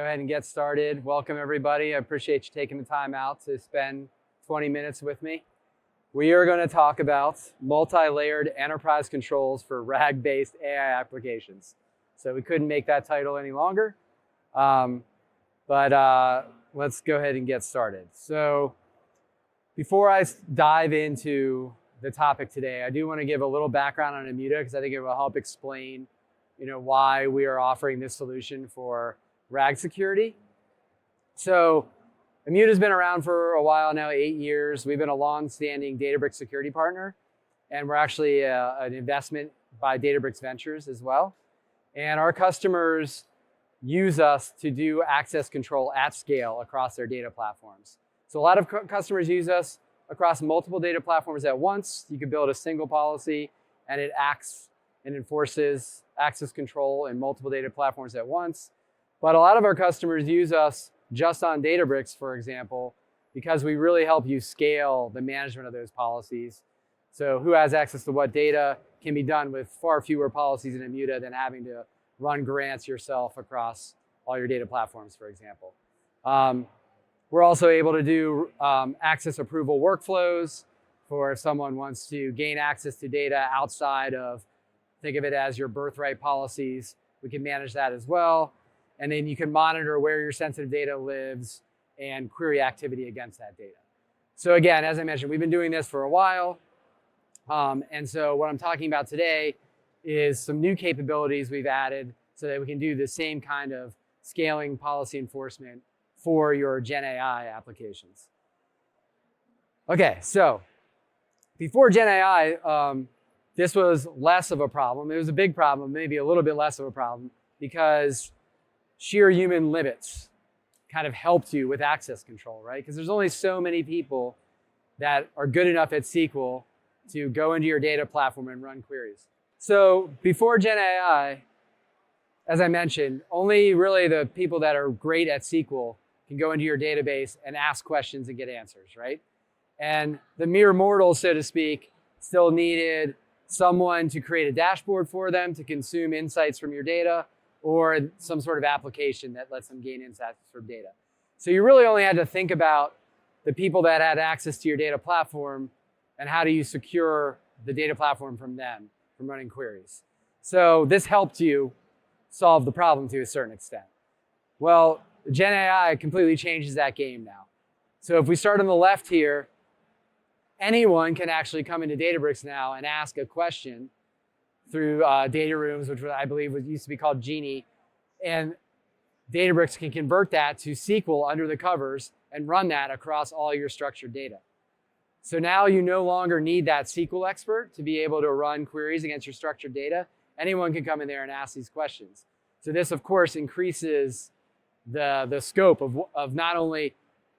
go ahead and get started. Welcome everybody. I appreciate you taking the time out to spend 20 minutes with me. We are going to talk about multi-layered enterprise controls for RAG-based AI applications. So we couldn't make that title any longer, but let's go ahead and get started. So before I dive into the topic today, I do want to give a little background on Immuta because I think it will help explain why we are offering this solution for RAG security. So Immuta's been around for a while now, 8 years. We've been a long-standing Databricks security partner, and we're actually an investment by Databricks Ventures as well. And our customers use us to do access control at scale across their data platforms. So a lot of customers use us across multiple data platforms at once. You can build a single policy, and it acts and enforces access control in multiple data platforms at once. But a lot of our customers use us just on Databricks, for example, because we really help you scale the management of those policies. So who has access to what data can be done with far fewer policies in Immuta than having to run grants yourself across all your data platforms, for example. We're also able to do access approval workflows for if someone wants to gain access to data outside of, think of it as your birthright policies. We can manage that as well. And then you can monitor where your sensitive data lives and query activity against that data. So again, as I mentioned, we've been doing this for a while. And so what I'm talking about today is some new capabilities we've added so that we can do the same kind of scaling policy enforcement for your Gen AI applications. Okay, so before Gen AI, this was less of a problem. It was a big problem, maybe a little bit less of a problem, because sheer human limits kind of helped you with access control, right? Because there's only so many people that are good enough at SQL to go into your data platform and run queries. So before Gen AI, as I mentioned, only really the people that are great at SQL can go into your database and ask questions and get answers, right? And the mere mortals, so to speak, still needed someone to create a dashboard for them to consume insights from your data, or some sort of application that lets them gain insights from data. So you really only had to think about the people that had access to your data platform and how do you secure the data platform from them, from running queries. So this helped you solve the problem to a certain extent. Well, Gen AI completely changes that game now. So if we start on the left here, anyone can actually come into Databricks now and ask a question through data rooms, which I believe used to be called Genie. And Databricks can convert that to SQL under the covers and run that across all your structured data. So now you no longer need that SQL expert to be able to run queries against your structured data. Anyone can come in there and ask these questions. So this, of course, increases the scope of not only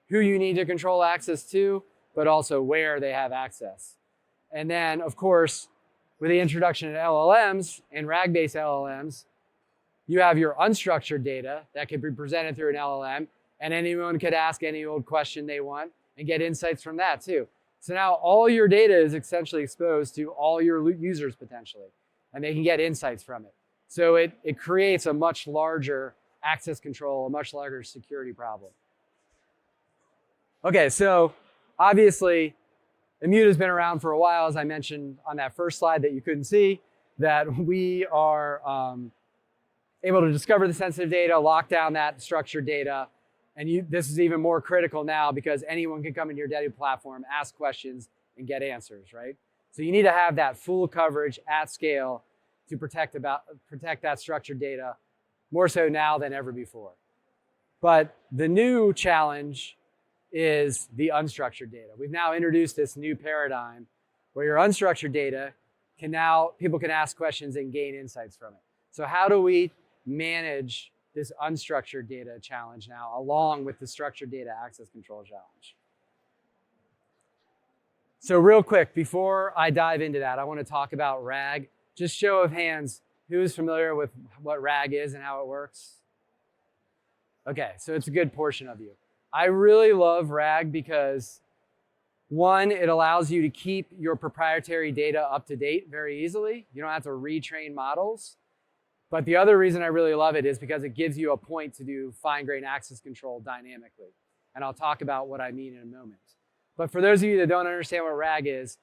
who you need to control access to, but also where they have access. And then, of course, with the introduction of LLMs and RAG-based LLMs, you have your unstructured data that can be presented through an LLM, and anyone could ask any old question they want and get insights from that too. So now all your data is essentially exposed to all your users potentially, and they can get insights from it. So it creates a much larger access control, a much larger security problem. Okay, so obviously, Immuta's been around for a while, as I mentioned on that first slide that you couldn't see, that we are able to discover the sensitive data, lock down that structured data, and this is even more critical now because anyone can come into your data platform, ask questions, and get answers, right? So you need to have that full coverage at scale to protect that structured data, more so now than ever before. But the new challenge is the unstructured data. We've now introduced this new paradigm where your unstructured data people can ask questions and gain insights from it. So how do we manage this unstructured data challenge now along with the structured data access control challenge? So real quick, before I dive into that, I want to talk about RAG. Just show of hands, who's familiar with what RAG is and how it works? Okay, so it's a good portion of you. I really love RAG because, one, it allows you to keep your proprietary data up to date very easily. You don't have to retrain models. But the other reason I really love it is because it gives you a point to do fine-grained access control dynamically. And I'll talk about what I mean in a moment. But for those of you that don't understand what RAG is,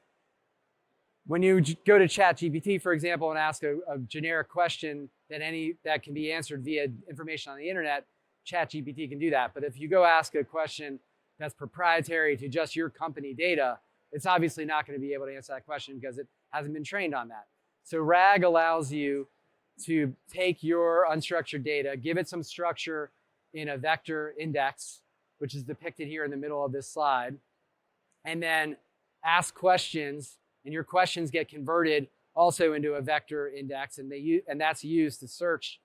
when you go to ChatGPT, for example, and ask a generic question that can be answered via information on the internet, ChatGPT can do that. But if you go ask a question that's proprietary to just your company data, it's obviously not going to be able to answer that question because it hasn't been trained on that. So RAG allows you to take your unstructured data, give it some structure in a vector index, which is depicted here in the middle of this slide, and then ask questions, and your questions get converted also into a vector index, and that's used to search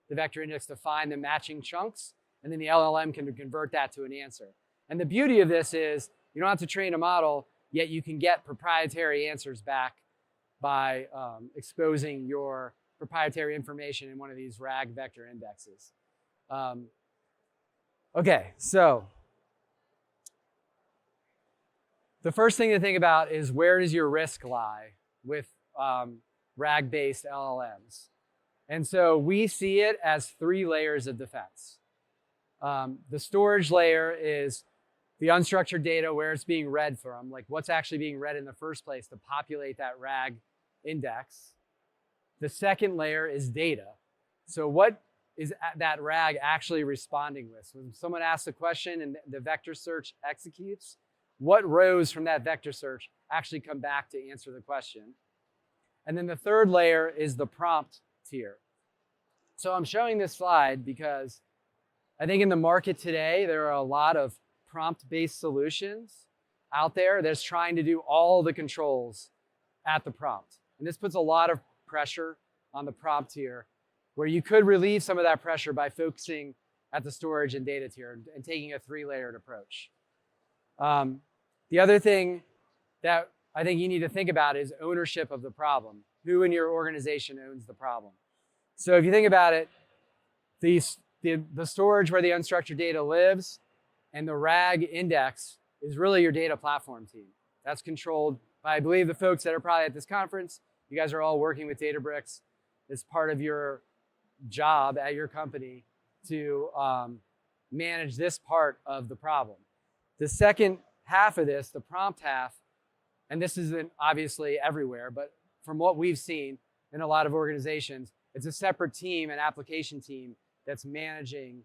the vector index to find the matching chunks, and then the LLM can convert that to an answer. And the beauty of this is you don't have to train a model, yet you can get proprietary answers back by exposing your proprietary information in one of these RAG vector indexes. Okay, so the first thing to think about is where does your risk lie with RAG-based LLMs? And so we see it as 3 layers of defense. The storage layer is the unstructured data, where it's being read from, like what's actually being read in the first place to populate that RAG index. The second layer is data. So what is that RAG actually responding with? So when someone asks a question and the vector search executes, what rows from that vector search actually come back to answer the question? And then the third layer is the prompt tier. So I'm showing this slide because I think in the market today, there are a lot of prompt-based solutions out there that's trying to do all the controls at the prompt. And this puts a lot of pressure on the prompt tier, where you could relieve some of that pressure by focusing at the storage and data tier and taking a 3-layered approach. The other thing that I think you need to think about is ownership of the problem. Who in your organization owns the problem? So if you think about it, the storage where the unstructured data lives and the RAG index is really your data platform team. That's controlled by, I believe, the folks that are probably at this conference. You guys are all working with Databricks as part of your job at your company to manage this part of the problem. The second half of this, the prompt half, and this isn't obviously everywhere, but from what we've seen in a lot of organizations, it's a separate team, an application team that's managing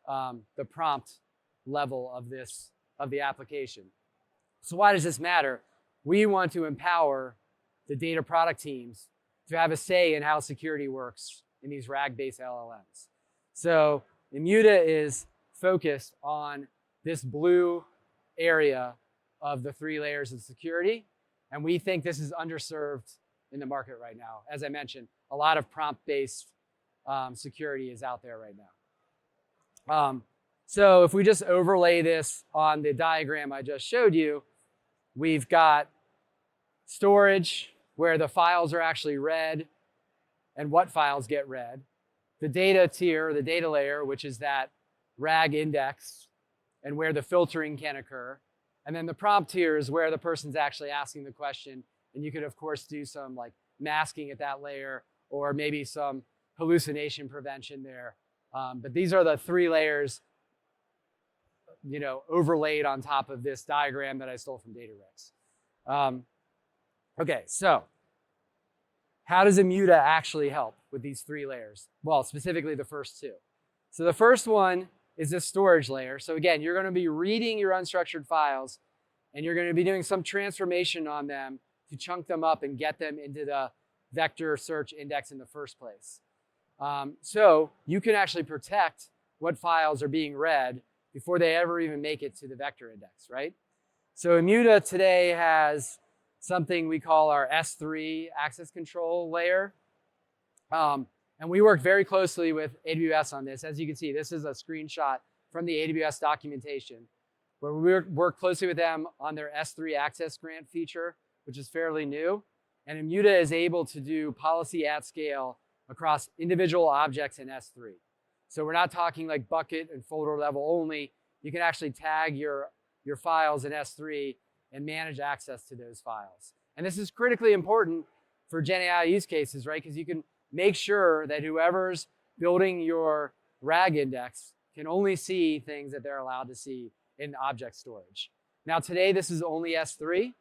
the prompt level of the application. So why does this matter? We want to empower the data product teams to have a say in how security works in these RAG-based LLMs. So Immuta is focused on this blue area of the 3 layers of security, and we think this is underserved in the market right now. As I mentioned, a lot of prompt-based security is out there right now. So if we just overlay this on the diagram I just showed you, we've got storage, where the files are actually read and what files get read. The data tier, the data layer, which is that RAG index and where the filtering can occur. And then the prompt tier is where the person's actually asking the question. And you could, of course, do some like masking at that layer or maybe some hallucination prevention there. But these are the 3 layers, overlaid on top of this diagram that I stole from Databricks. Okay, so how does Immuta actually help with these 3 layers? Well, specifically the first 2. So the first one is this storage layer. So again, you're going to be reading your unstructured files, and you're going to be doing some transformation on them to chunk them up and get them into the vector search index in the first place. So you can actually protect what files are being read before they ever even make it to the vector index, right? So Immuta today has something we call our S3 access control layer. And we work very closely with AWS on this. As you can see, this is a screenshot from the AWS documentation where we work closely with them on their S3 access grant feature, which is fairly new. And Immuta is able to do policy at scale across individual objects in S3. So we're not talking like bucket and folder level only. You can actually tag your files in S3 and manage access to those files. And this is critically important for Gen AI use cases, right? Because you can make sure that whoever's building your RAG index can only see things that they're allowed to see in object storage. Now today, this is only S3.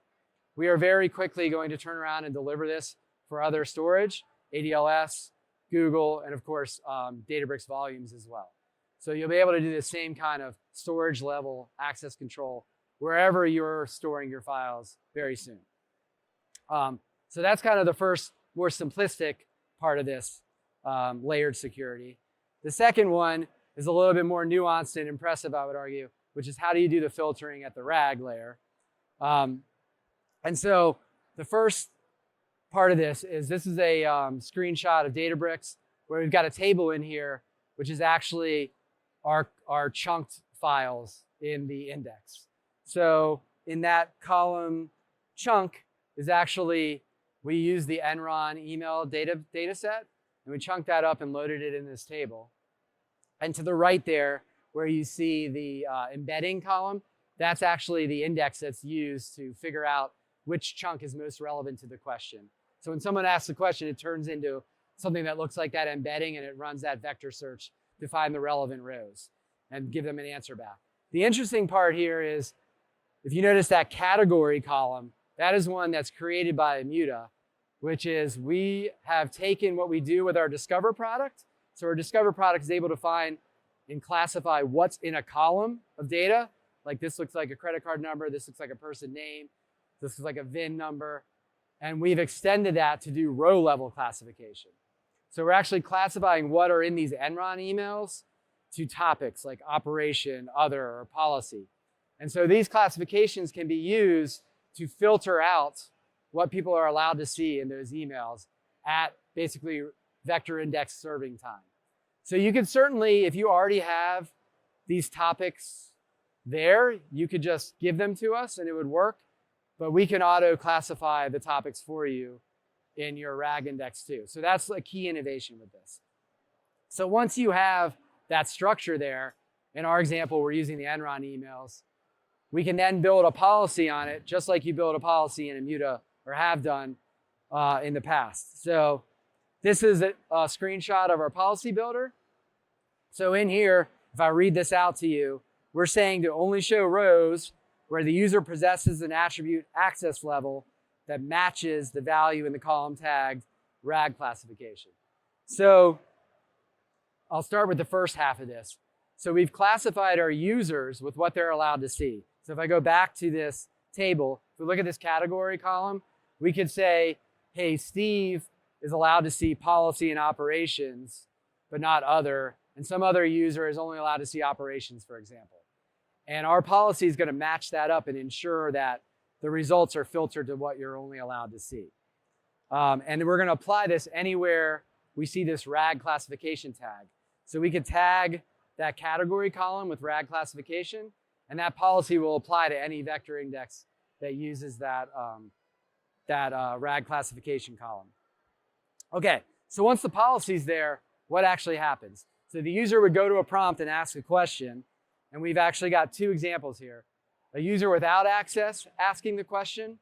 We are very quickly going to turn around and deliver this for other storage, ADLS, Google, and of course, Databricks volumes as well. So you'll be able to do the same kind of storage level access control wherever you're storing your files very soon. So that's kind of the first more simplistic part of this layered security. The second one is a little bit more nuanced and impressive, I would argue, which is how do you do the filtering at the RAG layer? And so the first part of this is a screenshot of Databricks where we've got a table in here, which is actually our chunked files in the index. So in that column chunk is actually, we use the Enron email data set, and we chunked that up and loaded it in this table. And to the right there, where you see the embedding column, that's actually the index that's used to figure out which chunk is most relevant to the question. So when someone asks a question, it turns into something that looks like that embedding, and it runs that vector search to find the relevant rows and give them an answer back. The interesting part here is, if you notice that category column, that is one that's created by Immuta, which is we have taken what we do with our Discover product. So our Discover product is able to find and classify what's in a column of data. Like this looks like a credit card number, this looks like a person name, this is like a VIN number. And we've extended that to do row level classification. So we're actually classifying what are in these Enron emails to topics like operation, other, or policy. And so these classifications can be used to filter out what people are allowed to see in those emails at basically vector index serving time. So you could certainly, if you already have these topics there, you could just give them to us and it would work. But we can auto classify the topics for you in your RAG index too. So that's a key innovation with this. So once you have that structure there, in our example, we're using the Enron emails, we can then build a policy on it, just like you build a policy in Immuta or have done in the past. So this is a screenshot of our policy builder. So in here, if I read this out to you, we're saying to only show rows where the user possesses an attribute access level that matches the value in the column tagged RAG classification. So I'll start with the first half of this. So we've classified our users with what they're allowed to see. So if I go back to this table, if we look at this category column, we could say, hey, Steve is allowed to see policy and operations, but not other. And some other user is only allowed to see operations, for example. And our policy is going to match that up and ensure that the results are filtered to what you're only allowed to see. And we're going to apply this anywhere we see this RAG classification tag. So we could tag that category column with RAG classification, and that policy will apply to any vector index that uses that RAG classification column. Okay, so once the policy's there, what actually happens? So the user would go to a prompt and ask a question, and we've actually got two examples here. A user without access asking the question,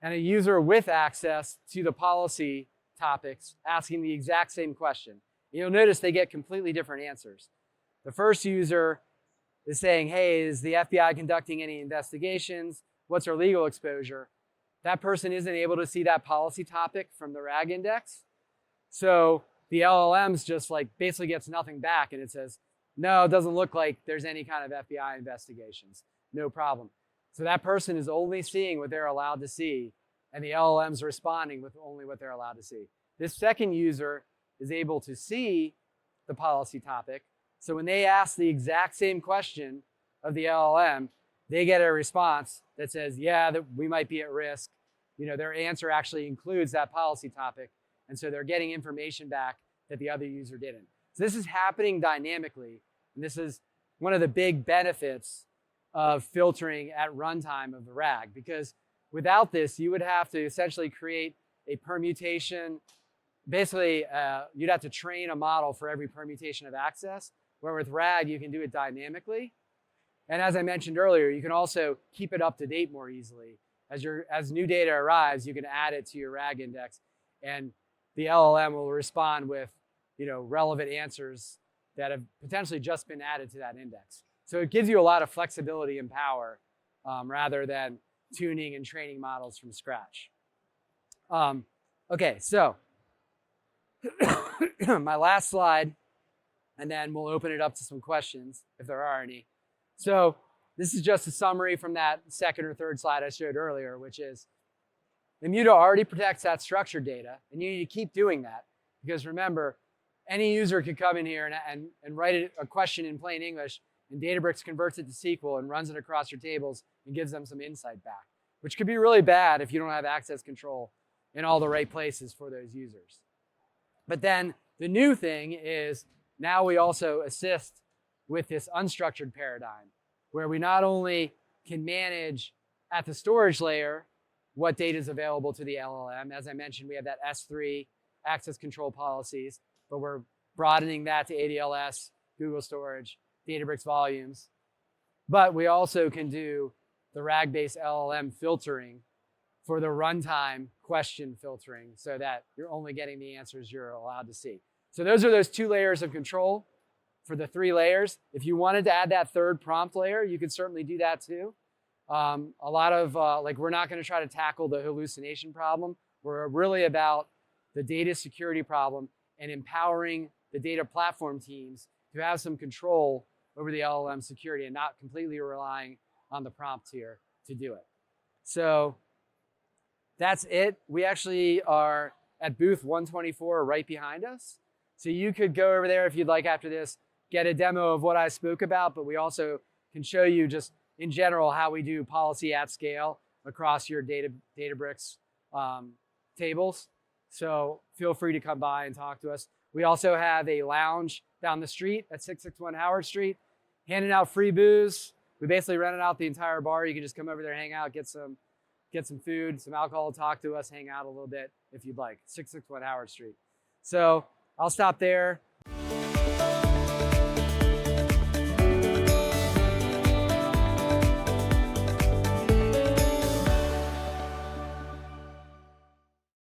and a user with access to the policy topics asking the exact same question. You'll notice they get completely different answers. The first user is saying, hey, is the FBI conducting any investigations? What's our legal exposure? That person isn't able to see that policy topic from the RAG index. So the LLM's just like basically gets nothing back, and it says, no, it doesn't look like there's any kind of FBI investigations. No problem. So that person is only seeing what they're allowed to see, and the LLM's responding with only what they're allowed to see. This second user is able to see the policy topic. So when they ask the exact same question of the LLM, they get a response that says, yeah, we might be at risk. You know, their answer actually includes that policy topic. And so they're getting information back that the other user didn't. So this is happening dynamically. And this is one of the big benefits of filtering at runtime of the RAG, because without this, you would have to essentially create a permutation. Basically, you'd have to train a model for every permutation of access, where with RAG, you can do it dynamically. And as I mentioned earlier, you can also keep it up to date more easily. As new data arrives, you can add it to your RAG index. And the LLM will respond with, relevant answers that have potentially just been added to that index. So it gives you a lot of flexibility and power rather than tuning and training models from scratch. Okay, so my last slide, and then we'll open it up to some questions if there are any. So this is just a summary from that second or third slide I showed earlier, which is Immuta already protects that structured data, and you need to keep doing that because remember, any user could come in here and write a question in plain English, and Databricks converts it to SQL and runs it across your tables and gives them some insight back, which could be really bad if you don't have access control in all the right places for those users. But then the new thing is now we also assist with this unstructured paradigm, where we not only can manage at the storage layer what data is available to the LLM. As I mentioned, we have that S3 access control policies, but we're broadening that to ADLS, Google Storage, Databricks volumes. But we also can do the RAG-based LLM filtering for the runtime question filtering so that you're only getting the answers you're allowed to see. So those are those 2 layers of control for the 3 layers. If you wanted to add that third prompt layer, you could certainly do that too. A lot of, we're not going to try to tackle the hallucination problem. We're really about the data security problem and empowering the data platform teams to have some control over the LLM security and not completely relying on the prompt here to do it. So that's it. We actually are at booth 124 right behind us. So you could go over there if you'd like after this, get a demo of what I spoke about, but we also can show you just in general how we do policy at scale across your Databricks tables. So feel free to come by and talk to us. We also have a lounge down the street at 661 Howard Street, handing out free booze. We basically rented out the entire bar. You can just come over there, hang out, get some food, some alcohol, talk to us, hang out a little bit if you'd like. 661 Howard Street. So I'll stop there.